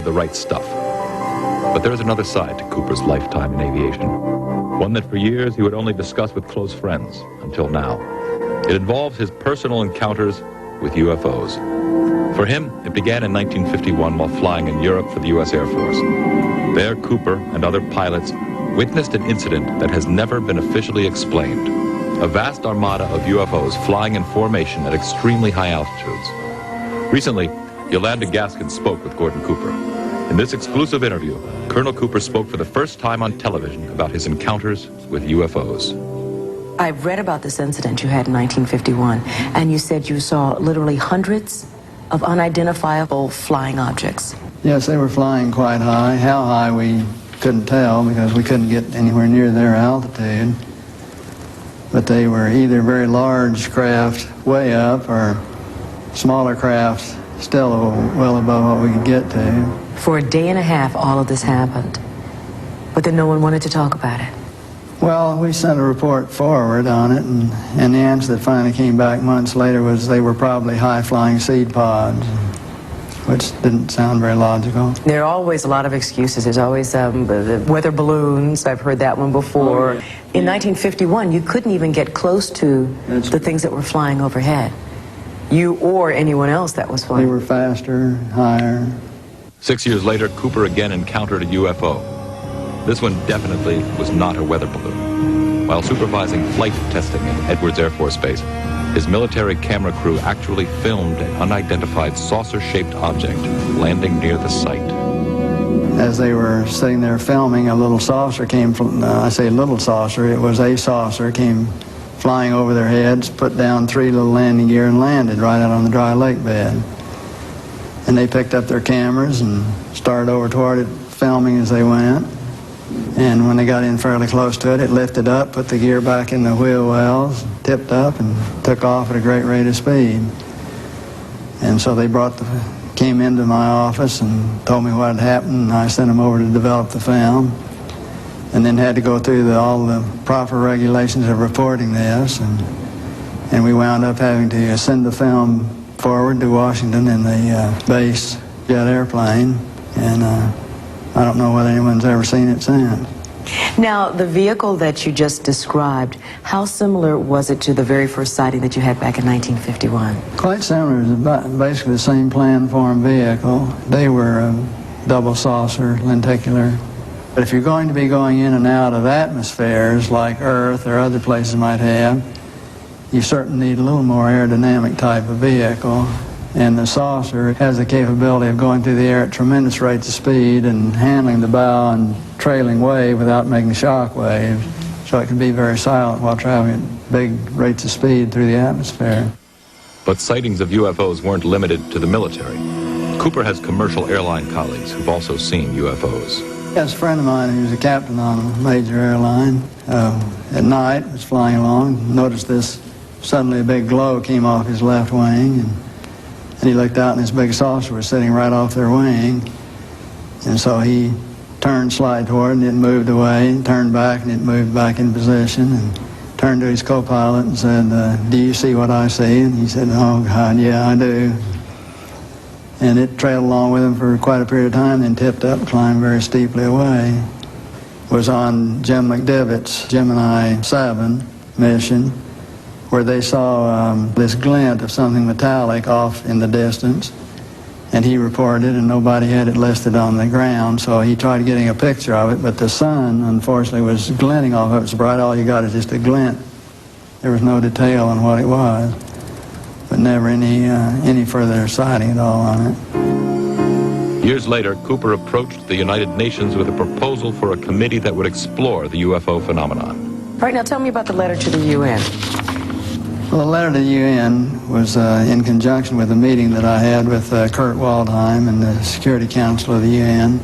the right stuff. But there's another side to Cooper's lifetime in aviation, one that for years he would only discuss with close friends, until now. It involves his personal encounters with UFOs. For him, it began in 1951 while flying in Europe for the U.S. Air Force. There, Cooper and other pilots witnessed an incident that has never been officially explained. A vast armada of UFOs flying in formation at extremely high altitudes. Recently, Yolanda Gaskin spoke with Gordon Cooper. In this exclusive interview, Colonel Cooper spoke for the first time on television about his encounters with UFOs. I've read about this incident you had in 1951, and you said you saw literally hundreds of unidentifiable flying objects. Yes, they were flying quite high. How high we couldn't tell because we couldn't get anywhere near their altitude. But they were either very large craft way up or smaller craft still well above what we could get to. For a day and a half, all of this happened. But then no one wanted to talk about it. Well, we sent a report forward on it, and the answer that finally came back months later was they were probably high-flying seed pods, which didn't sound very logical. There are always a lot of excuses. There's always the weather balloons. I've heard that one before. Oh, yeah. In 1951, you couldn't even get close to the things that were flying overhead. You or anyone else that was flying. They were faster, higher. 6 years later, Cooper again encountered a UFO. This one definitely was not a weather balloon. While supervising flight testing at Edwards Air Force Base, his military camera crew actually filmed an unidentified saucer-shaped object landing near the site. As they were sitting there filming, a little saucer came from, I say little saucer, it was a saucer, came flying over their heads, put down 3 little landing gear and landed right out on the dry lake bed. And they picked up their cameras and started over toward it, filming as they went. And when they got in fairly close to it, it lifted up, put the gear back in the wheel wells, tipped up, and took off at a great rate of speed. And so they came into my office and told me what had happened, and I sent them over to develop the film. And then had to go through all the proper regulations of reporting this, and we wound up having to send the film forward to Washington in the base jet airplane, and I don't know whether anyone's ever seen it since. Now, the vehicle that you just described, how similar was it to the very first sighting that you had back in 1951? Quite similar. It was about basically the same plan-form vehicle. They were double saucer, lenticular. But if you're going to be going in and out of atmospheres like Earth or other places might have, you certainly need a little more aerodynamic type of vehicle. And the saucer has the capability of going through the air at tremendous rates of speed and handling the bow and trailing wave without making shock waves. So it can be very silent while traveling at big rates of speed through the atmosphere. But sightings of UFOs weren't limited to the military. Cooper has commercial airline colleagues who've also seen UFOs. Yes, a friend of mine who's a captain on a major airline, at night was flying along, noticed this, suddenly a big glow came off his left wing, and he looked out and this big saucer was sitting right off their wing. And so he turned slide toward and it moved away, and turned back and it moved back in position, and turned to his co-pilot and said, do you see what I see? And he said, oh God, yeah, I do. And it trailed along with him for quite a period of time, then tipped up and climbed very steeply away. It was on Jim McDivitt's Gemini 7 mission, where they saw this glint of something metallic off in the distance, and he reported, and nobody had it listed on the ground, so he tried getting a picture of it, but the sun, unfortunately, was glinting off of it so bright, all you got is just a glint. There was no detail on what it was, but never any further sighting at all on it. Years later, Cooper approached the United Nations with a proposal for a committee that would explore the UFO phenomenon. All right, now tell me about the letter to the UN. Well, the letter to the UN was in conjunction with a meeting that I had with Kurt Waldheim and the Security Council of the UN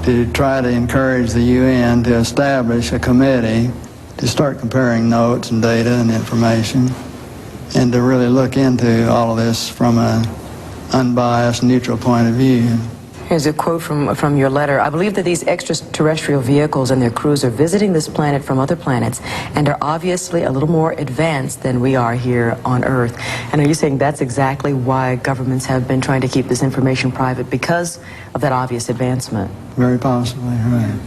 to try to encourage the UN to establish a committee to start comparing notes and data and information, and to really look into all of this from an unbiased, neutral point of view. Here's a quote from your letter. I believe that these extraterrestrial vehicles and their crews are visiting this planet from other planets and are obviously a little more advanced than we are here on Earth. And are you saying that's exactly why governments have been trying to keep this information private, because of that obvious advancement? Very possibly, right.